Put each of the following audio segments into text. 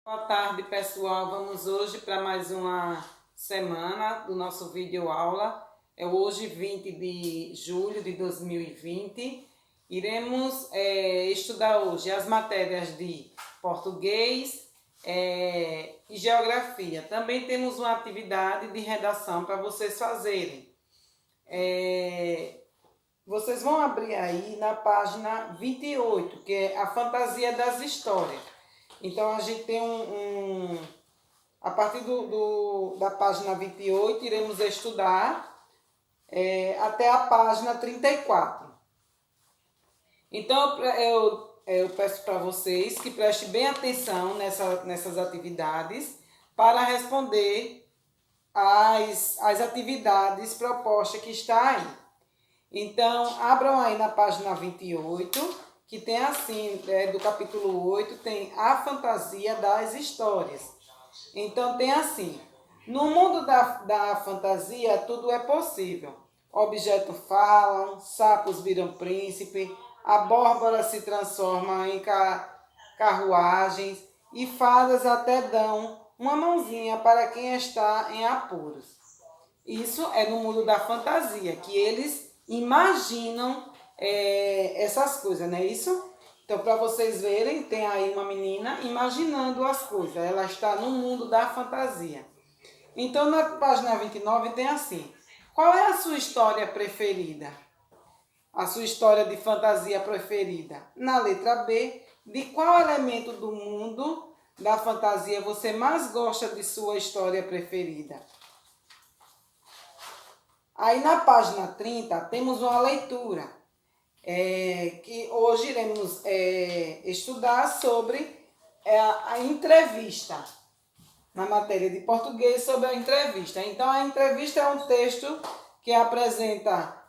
Boa tarde, pessoal. Vamos hoje para mais uma semana do nosso vídeo aula. É hoje 20 de julho de 2020. Iremos estudar hoje as matérias de português e geografia. Também temos uma atividade de redação para vocês fazerem. Vocês vão abrir aí na página 28, que é a fantasia das histórias. Então, a gente tem a partir da página 28, iremos estudar até a página 34. Então, eu peço para vocês que prestem bem atenção nessas atividades para responder as atividades propostas que está aí. Então, abram aí na página 28, que tem assim, do capítulo 8, tem a fantasia das histórias. Então, tem assim, no mundo da fantasia, tudo é possível. Objetos falam, sapos viram príncipe, abóbora se transforma em carruagens e fadas até dão uma mãozinha para quem está em apuros. Isso é no mundo da fantasia, que eles imaginam essas coisas, não é isso? Então, para vocês verem, tem aí uma menina imaginando as coisas. Ela está no mundo da fantasia. Então, na página 29 tem assim: qual é a sua história preferida? A sua história de fantasia preferida? Na letra B, de qual elemento do mundo da fantasia você mais gosta de sua história preferida? Aí na página 30 temos uma leitura, que hoje iremos estudar sobre a entrevista, na matéria de português sobre a entrevista. Então a entrevista é um texto que apresenta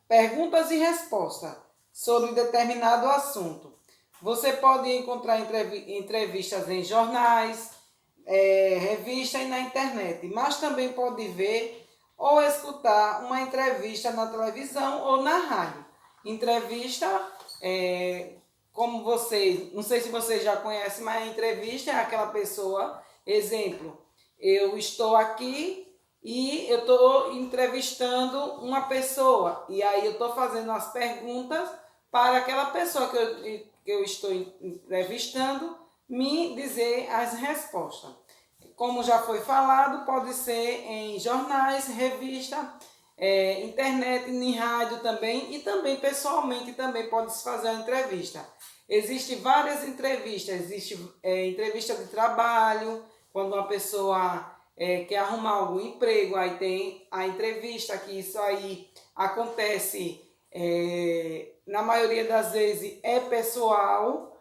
perguntas e respostas sobre determinado assunto. Você pode encontrar entrevistas em jornais, revistas e na internet, mas também pode ver ou escutar uma entrevista na televisão ou na rádio. Entrevista, como vocês, não sei se vocês já conhecem, mas a entrevista é aquela pessoa, exemplo, eu estou aqui e eu estou entrevistando uma pessoa, e aí eu estou fazendo as perguntas para aquela pessoa que eu estou entrevistando me dizer as respostas. Como já foi falado, pode ser em jornais, revista, internet, em rádio também, e também pessoalmente também pode-se fazer uma entrevista. Existem várias entrevistas, existe entrevista de trabalho, quando uma pessoa quer arrumar algum emprego, aí tem a entrevista, que isso aí acontece, na maioria das vezes é pessoal.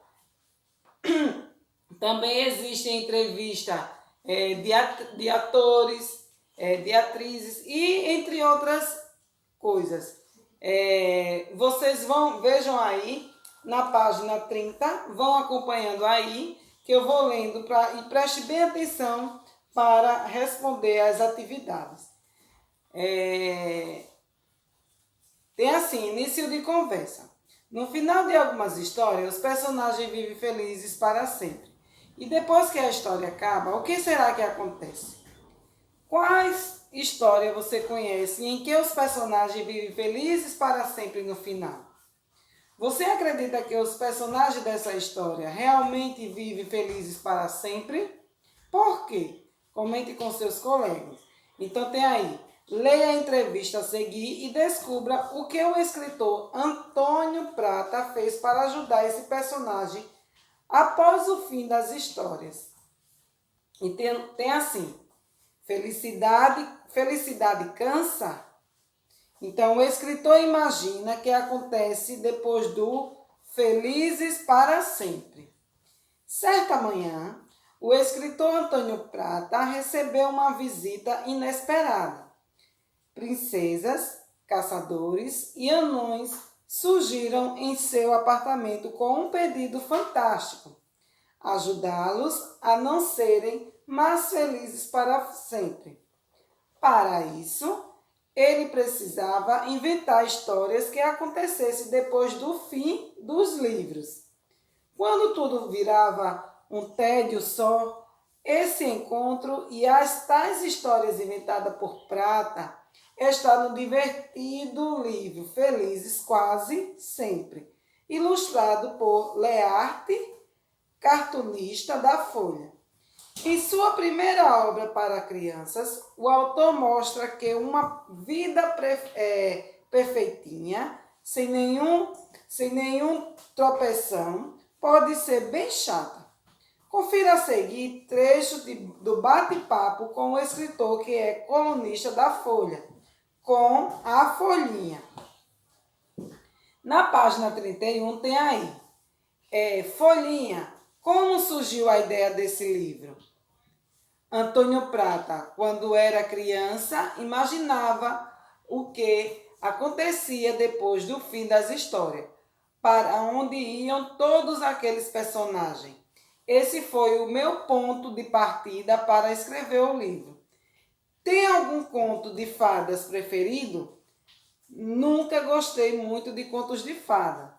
Também existe entrevista de atores, de atrizes e entre outras coisas. Vocês vejam aí na página 30, vão acompanhando aí, que eu vou lendo e preste bem atenção para responder às atividades. Tem assim, início de conversa. No final de algumas histórias, os personagens vivem felizes para sempre. E depois que a história acaba, o que será que acontece? Quais histórias você conhece em que os personagens vivem felizes para sempre no final? Você acredita que os personagens dessa história realmente vivem felizes para sempre? Por quê? Comente com seus colegas. Então tem aí, leia a entrevista a seguir e descubra o que o escritor Antônio Prata fez para ajudar esse personagem após o fim das histórias. E tem assim, felicidade cansa? Então o escritor imagina que acontece depois do felizes para sempre. Certa manhã, o escritor Antônio Prata recebeu uma visita inesperada. Princesas, caçadores e anões surgiram em seu apartamento com um pedido fantástico: ajudá-los a não serem mais felizes para sempre. Para isso, ele precisava inventar histórias que acontecessem depois do fim dos livros. Quando tudo virava um tédio só, Esse encontro e as tais histórias inventadas por Prata está no divertido livro Felizes Quase Sempre, ilustrado por Learte, cartunista da Folha. Em sua primeira obra para crianças, o autor mostra que uma vida perfeitinha, sem nenhum tropeção, pode ser bem chata. Confira a seguir trecho do bate-papo com o escritor que é colunista da Folha, com a Folhinha. Na página 31 tem aí, Folhinha, como surgiu a ideia desse livro? Antônio Prata, quando era criança, imaginava o que acontecia depois do fim das histórias, para onde iam todos aqueles personagens. Esse foi o meu ponto de partida para escrever o livro. Tem algum conto de fadas preferido? Nunca gostei muito de contos de fada.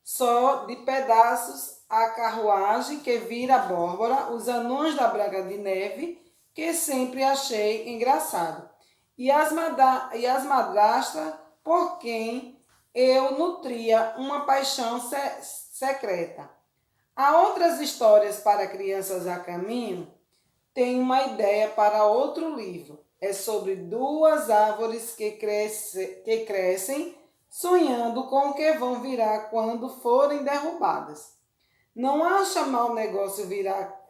Só de pedaços a carruagem que vira abóbora, os anões da Branca de Neve, que sempre achei engraçado. E as madrastas, por quem eu nutria uma paixão secreta. Há outras histórias para crianças a caminho? Tenho uma ideia para outro livro. É sobre duas árvores que crescem sonhando com o que vão virar quando forem derrubadas. Não acha mau negócio virar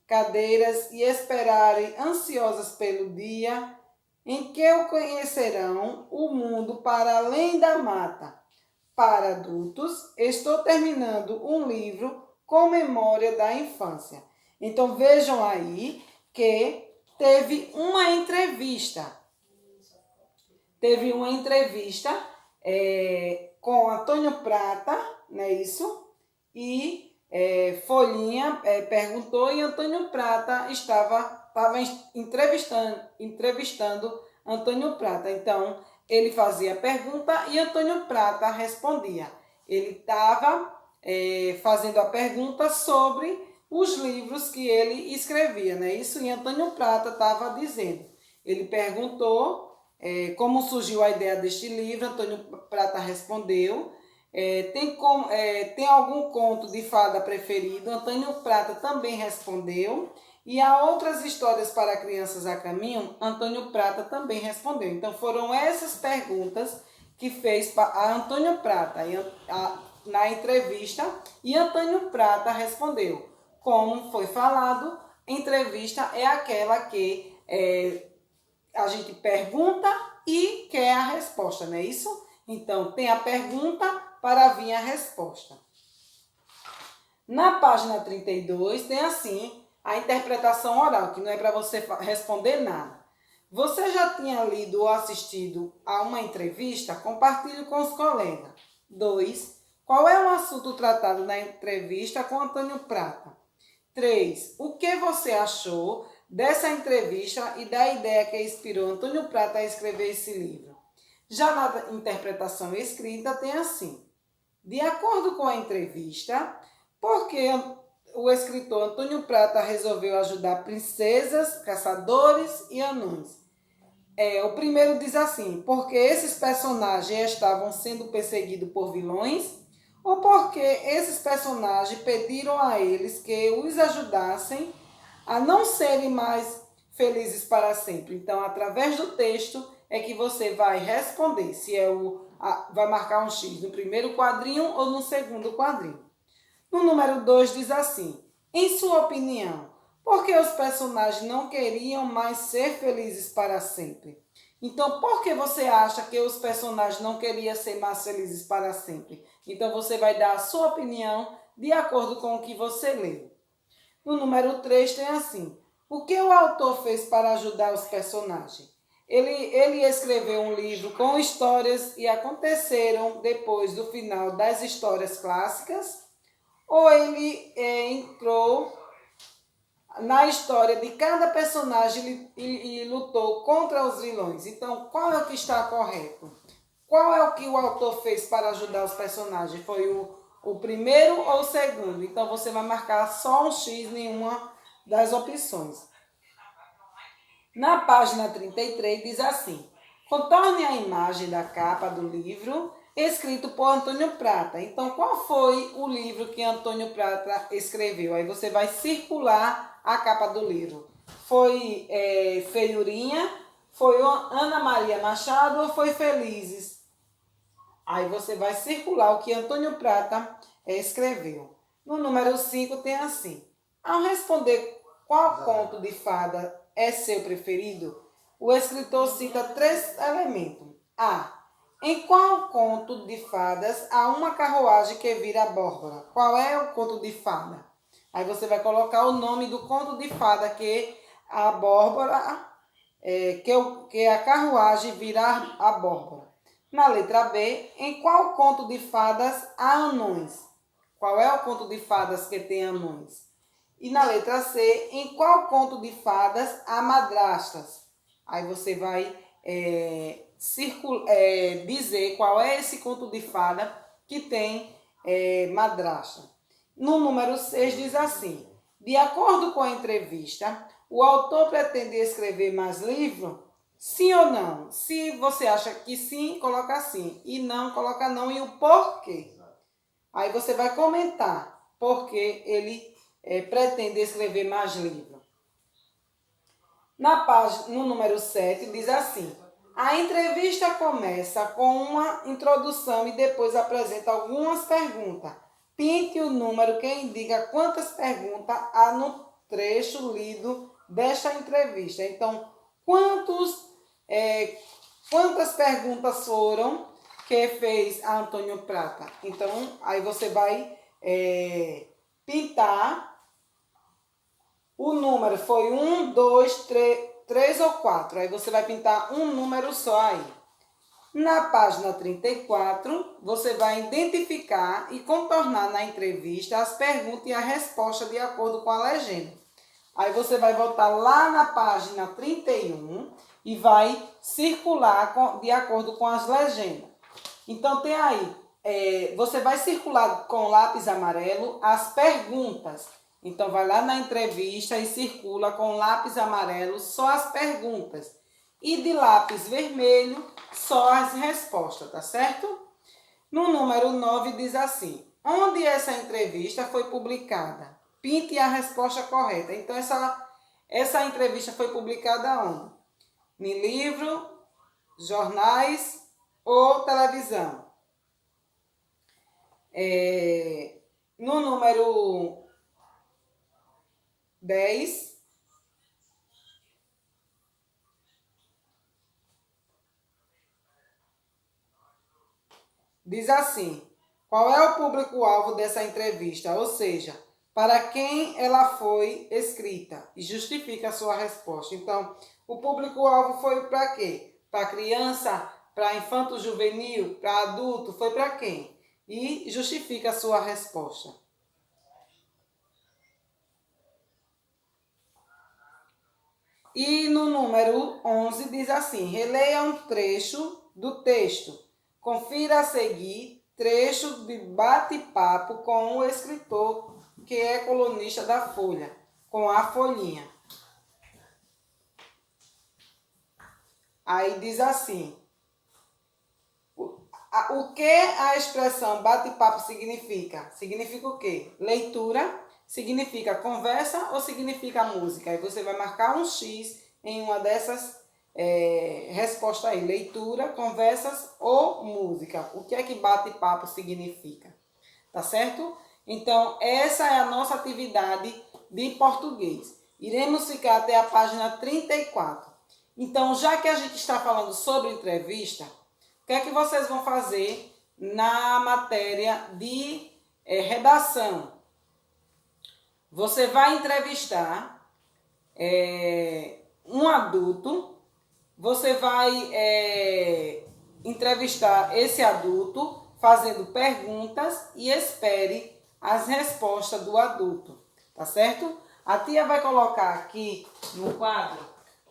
cadeiras e esperarem ansiosas pelo dia em que conhecerão o mundo para além da mata. Para adultos, estou terminando um livro com memória da infância. Então vejam aí que teve uma entrevista. Teve uma entrevista com Antônio Prata, não é isso? E Folhinha perguntou e Antônio Prata estava entrevistando Antônio Prata. Então, ele fazia a pergunta e Antônio Prata respondia. Ele estava fazendo a pergunta sobre os livros que ele escrevia, né? Isso e Antônio Prata estava dizendo. Ele perguntou como surgiu a ideia deste livro. Antônio Prata respondeu. Tem algum conto de fada preferido? Antônio Prata também respondeu. E há outras histórias para crianças a caminho? Antônio Prata também respondeu. Então foram essas perguntas que fez a Antônio Prata na entrevista e Antônio Prata respondeu. Como foi falado, entrevista é aquela que a gente pergunta e quer a resposta, não é isso? Então tem a pergunta para vir a resposta. Na página 32 tem assim a interpretação oral, que não é para você responder nada. Você já tinha lido ou assistido a uma entrevista? Compartilhe com os colegas. 2. Qual é o assunto tratado na entrevista com Antônio Prata? 3. O que você achou dessa entrevista e da ideia que inspirou Antônio Prata a escrever esse livro? Já na interpretação escrita tem assim. De acordo com a entrevista, por que o escritor Antônio Prata resolveu ajudar princesas, caçadores e anões? O primeiro diz assim, porque esses personagens estavam sendo perseguidos por vilões ou porque esses personagens pediram a eles que os ajudassem a não serem mais felizes para sempre. Então, através do texto é que você vai responder se vai marcar um X no primeiro quadrinho ou no segundo quadrinho. No número 2 diz assim, em sua opinião, por que os personagens não queriam mais ser felizes para sempre? Então, por que você acha que os personagens não queriam ser mais felizes para sempre? Então, você vai dar a sua opinião de acordo com o que você leu. No número 3 tem assim, o que o autor fez para ajudar os personagens? Ele escreveu um livro com histórias e aconteceram depois do final das histórias clássicas, ou ele entrou na história de cada personagem e lutou contra os vilões. Então, qual é o que está correto? Qual é o que o autor fez para ajudar os personagens? Foi o primeiro ou o segundo? Então, você vai marcar só um X das opções. Na página 33 diz assim: contorne a imagem da capa do livro escrito por Antônio Prata. Então, qual foi o livro que Antônio Prata escreveu? Aí você vai circular a capa do livro. Foi Feiurinha? Foi Ana Maria Machado ou foi Felizes? Aí você vai circular o que Antônio Prata escreveu. No número 5 tem assim: ao responder qual conto de fada é seu preferido, o escritor cita 3 elementos. A. Em qual conto de fadas há uma carruagem que vira abóbora? Qual é o conto de fada? Aí você vai colocar o nome do conto de fada que a abóbora, que a carruagem vira abóbora. Na letra B, em qual conto de fadas há anões? Qual é o conto de fadas que tem anões? E na letra C, em qual conto de fadas há madrastas? Aí você vai dizer qual é esse conto de fada que tem madrasta. No número 6 diz assim: de acordo com a entrevista, o autor pretende escrever mais livros? Sim ou não? Se você acha que sim, coloca sim. E não, coloca não. E o porquê. Aí você vai comentar porque ele pretende escrever mais livros. Na página, no número 7, diz assim: a entrevista começa com uma introdução e depois apresenta algumas perguntas. Pinte o número que indica quantas perguntas há no trecho lido desta entrevista. Então, quantas perguntas foram que fez a Antônio Prata? Então, aí você vai pintar o número. Foi 1, 2, 3 ou 4. Aí você vai pintar um número só aí. Na página 34, você vai identificar e contornar na entrevista as perguntas e a resposta de acordo com a legenda. Aí você vai voltar lá na página 31 e vai circular de acordo com as legendas. Então tem aí, você vai circular com lápis amarelo as perguntas. Então vai lá na entrevista e circula com lápis amarelo só as perguntas. E de lápis vermelho, só as respostas, tá certo? No número 9 diz assim: onde essa entrevista foi publicada? Pinte a resposta correta. Então, essa entrevista foi publicada onde? Em livro, jornais ou televisão? No número 10, diz assim: qual é o público-alvo dessa entrevista? Ou seja, para quem ela foi escrita? E justifica a sua resposta. Então, o público-alvo foi para quê? Para criança, para infanto-juvenil, para adulto? Foi para quem? E justifica a sua resposta. E no número 11 diz assim: releia um trecho do texto. Confira a seguir trecho de bate-papo com o escritor que é colunista da Folha, com a folhinha. Aí diz assim: o que a expressão bate-papo significa? Significa o quê? Leitura. Significa conversa ou significa música? Aí você vai marcar um X em uma dessas respostas aí. Leitura, conversas ou música. O que é que bate-papo significa? Tá certo? Então, essa é a nossa atividade de português. Iremos ficar até a página 34. Então, já que a gente está falando sobre entrevista, o que é que vocês vão fazer na matéria de redação? Você vai entrevistar um adulto, você vai entrevistar esse adulto fazendo perguntas e espere as respostas do adulto, tá certo? A tia vai colocar aqui no quadro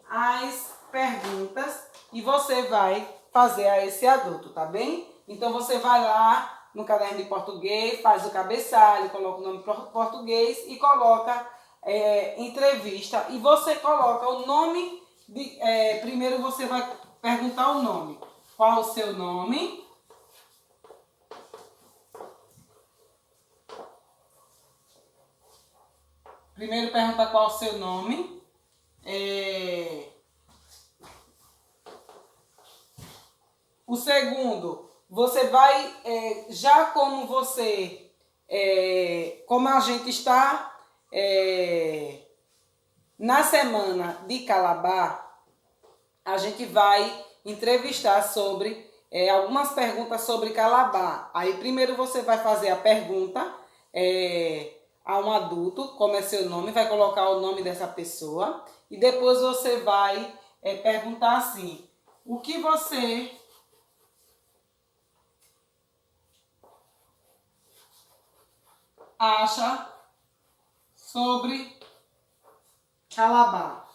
as perguntas e você vai fazer a esse adulto, tá bem? Então você vai lá no caderno de português, faz o cabeçalho, coloca o nome português e coloca entrevista e você coloca o nome, primeiro você vai perguntar o nome. Qual o seu nome? Primeiro pergunta qual o seu nome. O segundo, você vai, já como você, como a gente está na semana de Calabar, a gente vai entrevistar sobre algumas perguntas sobre Calabar. Aí primeiro você vai fazer a pergunta a um adulto, como é seu nome, vai colocar o nome dessa pessoa e depois você vai perguntar assim, o que você acha sobre Calabar?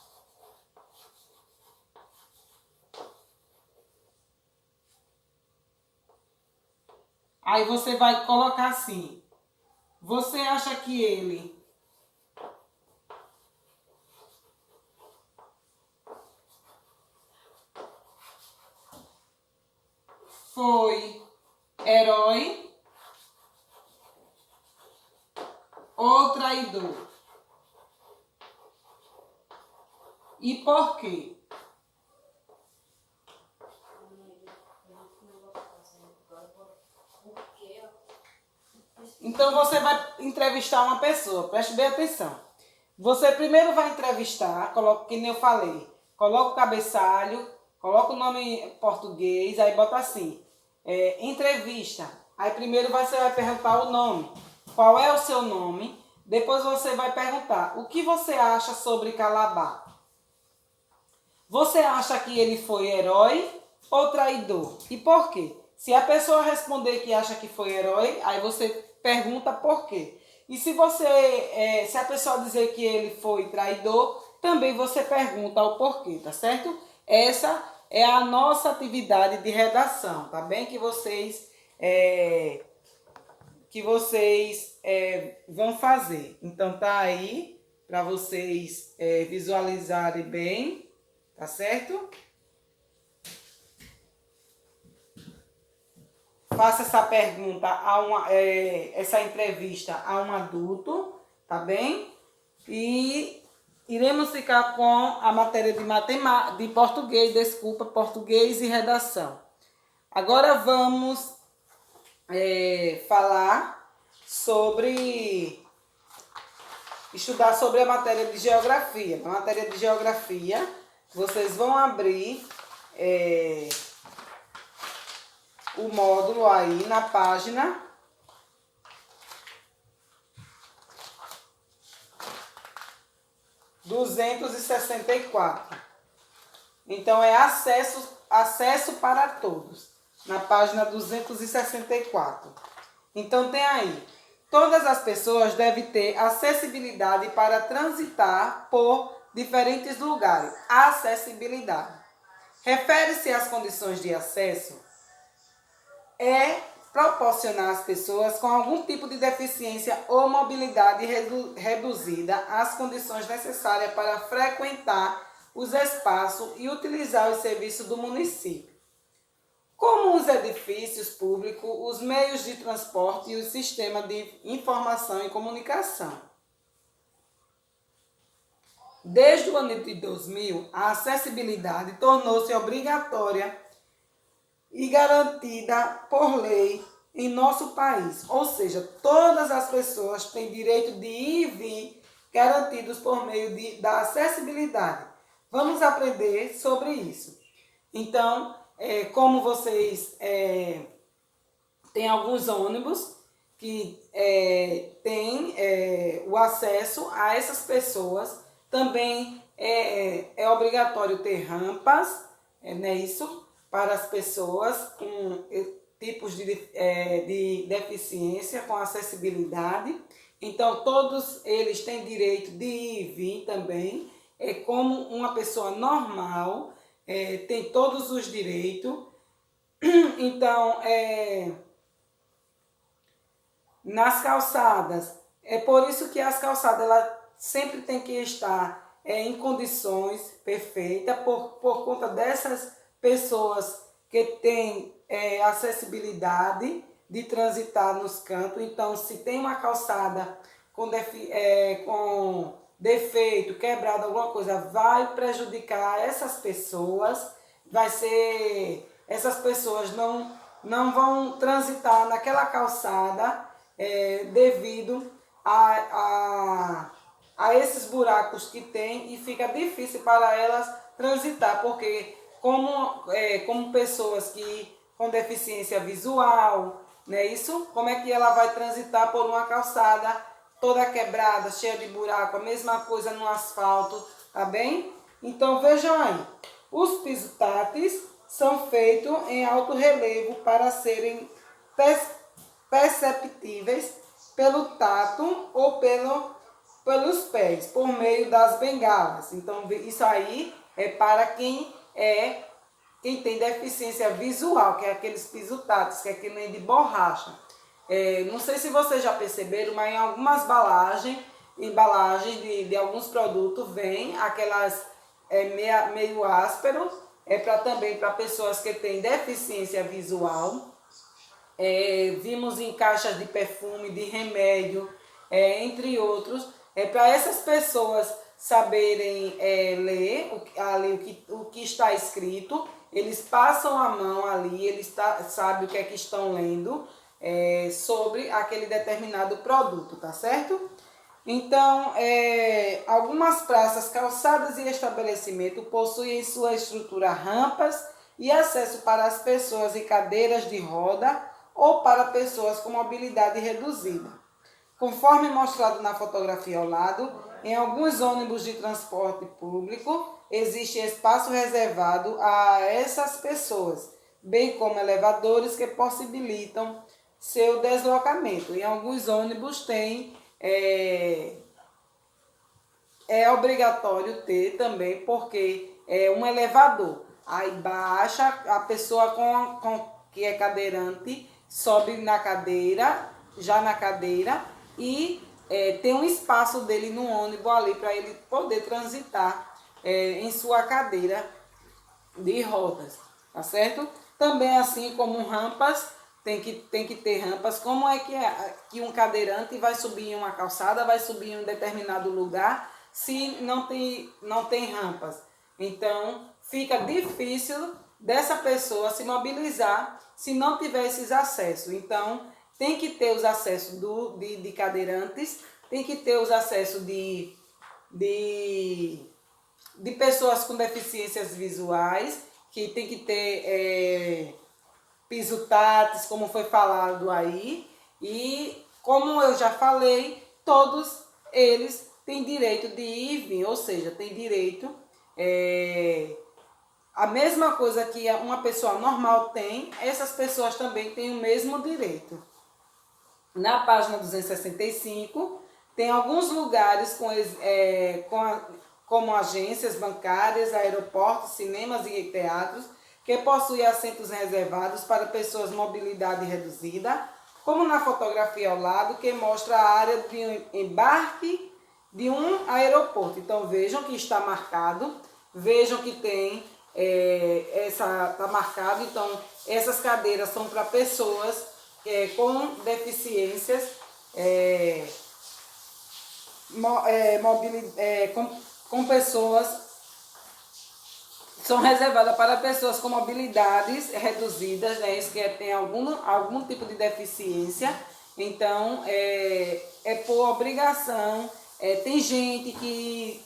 Aí você vai colocar assim, você acha que ele foi herói ou traidor? E por quê? Então você vai entrevistar uma pessoa, preste bem atenção. Você primeiro vai entrevistar, coloca, que nem eu falei, coloca o cabeçalho, coloca o nome em português, aí bota assim, entrevista. Aí primeiro você vai perguntar o nome, qual é o seu nome, depois você vai perguntar, o que você acha sobre Calabar? Você acha que ele foi herói ou traidor? E por quê? Se a pessoa responder que acha que foi herói, aí você pergunta por quê. E se a pessoa dizer que ele foi traidor, também você pergunta o porquê, tá certo? Essa é a nossa atividade de redação, tá bem? Que vocês vão fazer. Então tá aí para vocês visualizarem bem. Tá certo? Faça essa pergunta, essa entrevista a um adulto, tá bem? E iremos ficar com a matéria de português, português e redação. Agora vamos estudar sobre a matéria de geografia. Na matéria de geografia, vocês vão abrir o módulo aí na página 264. Então é acesso para todos, na página 264. Então tem aí, todas as pessoas devem ter acessibilidade para transitar por diferentes lugares. Acessibilidade refere-se às condições de acesso proporcionar às pessoas com algum tipo de deficiência ou mobilidade reduzida as condições necessárias para frequentar os espaços e utilizar os serviços do município, como os edifícios públicos, os meios de transporte e o sistema de informação e comunicação. Desde o ano de 2000, a acessibilidade tornou-se obrigatória e garantida por lei em nosso país. Ou seja, todas as pessoas têm direito de ir e vir garantidos por meio da acessibilidade. Vamos aprender sobre isso. Então, como vocês têm alguns ônibus que têm o acesso a essas pessoas, também é obrigatório ter rampas, não é isso? Para as pessoas com tipos de deficiência, com acessibilidade. Então, todos eles têm direito de ir e vir também, como uma pessoa normal, tem todos os direitos. Então, nas calçadas, é por isso que as calçadas elas sempre tem que estar em condições perfeitas por conta dessas pessoas que têm acessibilidade de transitar nos cantos. Então, se tem uma calçada com defeito, quebrado, alguma coisa, vai prejudicar essas pessoas, essas pessoas não vão transitar naquela calçada devido a esses buracos que tem, e fica difícil para elas transitar, porque como pessoas com deficiência visual, né, isso, como é que ela vai transitar por uma calçada toda quebrada, cheia de buraco, a mesma coisa no asfalto, tá bem? Então vejam aí, os pisos táteis são feitos em alto relevo para serem perceptíveis pelo tato ou pelos pés, por meio das bengalas. Então isso aí é para quem tem deficiência visual, que é aqueles pisos táteis, que é que nem de borracha. Não sei se vocês já perceberam, mas em algumas embalagens de alguns produtos vem aquelas meio áspero, também para pessoas que têm deficiência visual. Vimos em caixas de perfume, de remédio, entre outros, para essas pessoas saberem ler o que está escrito. Eles passam a mão ali, eles sabem o que é que estão lendo sobre aquele determinado produto, tá certo? Então, algumas praças, calçadas e estabelecimentos possuem em sua estrutura rampas e acesso para as pessoas em cadeiras de roda ou para pessoas com mobilidade reduzida. Conforme mostrado na fotografia ao lado, em alguns ônibus de transporte público existe espaço reservado a essas pessoas, bem como elevadores que possibilitam seu deslocamento. Em alguns ônibus é obrigatório ter também, porque é um elevador. Aí baixa, a pessoa que é cadeirante sobe na cadeira, e tem um espaço dele no ônibus ali para ele poder transitar em sua cadeira de rodas, tá certo? Também assim como rampas, tem que ter rampas. Como é que um cadeirante vai subir em uma calçada, vai subir em um determinado lugar, se não tem rampas? Então, fica difícil dessa pessoa se mobilizar se não tiver esses acessos. Então, tem que ter os acessos de cadeirantes, tem que ter os acessos de pessoas com deficiências visuais, que tem que ter piso táteis, como foi falado aí. E, como eu já falei, todos eles têm direito de ir e vir, ou seja, tem direito a mesma coisa que uma pessoa normal tem, essas pessoas também têm o mesmo direito. Na página 265, tem alguns lugares como agências bancárias, aeroportos, cinemas e teatros, que possuem assentos reservados para pessoas de mobilidade reduzida, como na fotografia ao lado, que mostra a área de embarque de um aeroporto. Então vejam que está marcado, vejam que tem está marcado. Então essas cadeiras são para pessoas com deficiências, com pessoas, são reservadas para pessoas com mobilidades reduzidas, né? Isso que tem algum tipo de deficiência. Então por obrigação. Tem gente que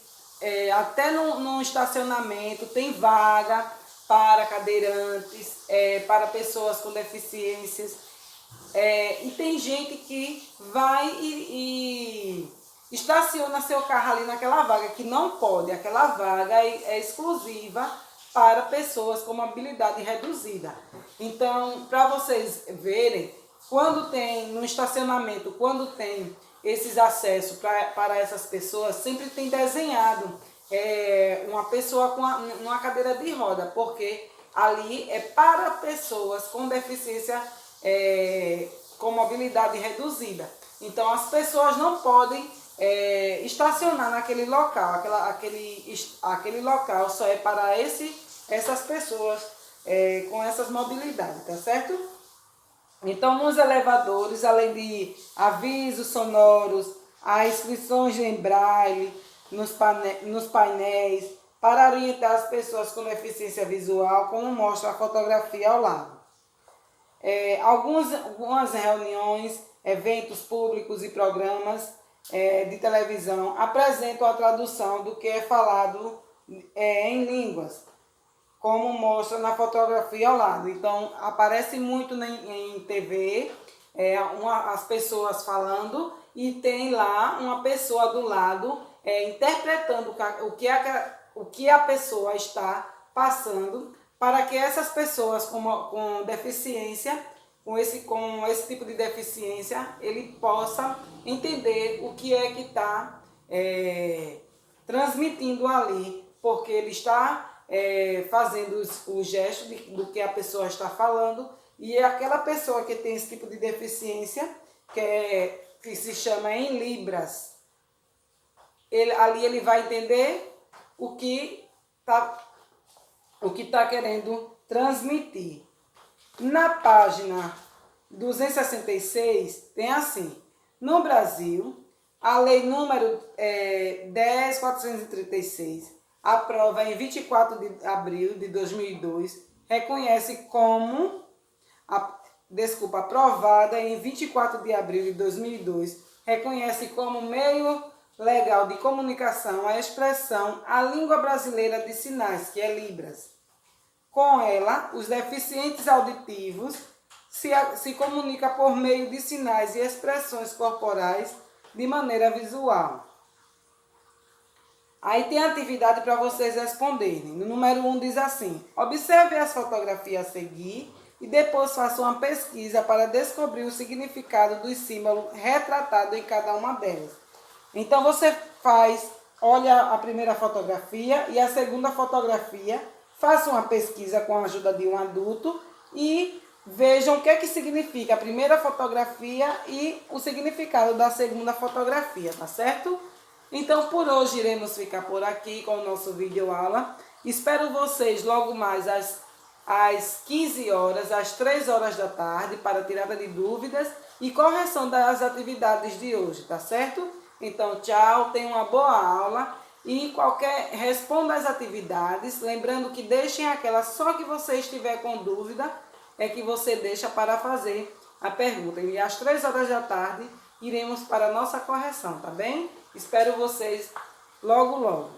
até no estacionamento tem vaga para cadeirantes, para pessoas com deficiências. E tem gente que vai e estaciona seu carro ali naquela vaga, que não pode. Aquela vaga é exclusiva para pessoas com mobilidade reduzida. Então, para vocês verem, quando tem no estacionamento, quando tem esses acessos para essas pessoas, sempre tem desenhado uma pessoa com uma cadeira de roda, porque ali é para pessoas com deficiência, com mobilidade reduzida. Então as pessoas não podem estacionar naquele local. Aquele local só é para essas pessoas com essas mobilidades, tá certo? Então, nos elevadores, além de avisos sonoros, há inscrições em braille nos painéis para orientar as pessoas com deficiência visual, como mostra a fotografia ao lado. Algumas reuniões, eventos públicos e programas de televisão apresentam a tradução do que é falado em línguas, como mostra na fotografia ao lado. Então, aparece muito em TV as pessoas falando e tem lá uma pessoa do lado interpretando o que a pessoa está passando, para que essas pessoas com deficiência, com esse tipo de deficiência, ele possa entender o que é que está transmitindo ali, porque ele está fazendo o gesto do que a pessoa está falando, e aquela pessoa que tem esse tipo de deficiência, que se chama em Libras, ali ele vai entender o que está querendo transmitir. Na página 266 tem assim: no Brasil, a lei número 10.436, aprovada em 24 de abril de 2002, reconhece como aprovada em 24 de abril de 2002, reconhece como meio legal de comunicação a expressão a língua brasileira de sinais, que é Libras. Com ela, os deficientes auditivos se comunicam por meio de sinais e expressões corporais de maneira visual. Aí tem atividade para vocês responderem. No número 1 diz assim: observe as fotografias a seguir e depois faça uma pesquisa para descobrir o significado dos símbolos retratados em cada uma delas. Então você olha a primeira fotografia e a segunda fotografia, faça uma pesquisa com a ajuda de um adulto e vejam o que é que significa a primeira fotografia e o significado da segunda fotografia, tá certo? Então, por hoje iremos ficar por aqui com o nosso vídeo aula. Espero vocês logo mais às 15 horas, às 3 horas da tarde, para tirada de dúvidas e correção das atividades de hoje, tá certo? Então, tchau, tenham uma boa aula e responda as atividades, lembrando que deixem aquela só que você estiver com dúvida, é que você deixa para fazer a pergunta. E às 3 horas da tarde iremos para a nossa correção, tá bem? Espero vocês logo, logo.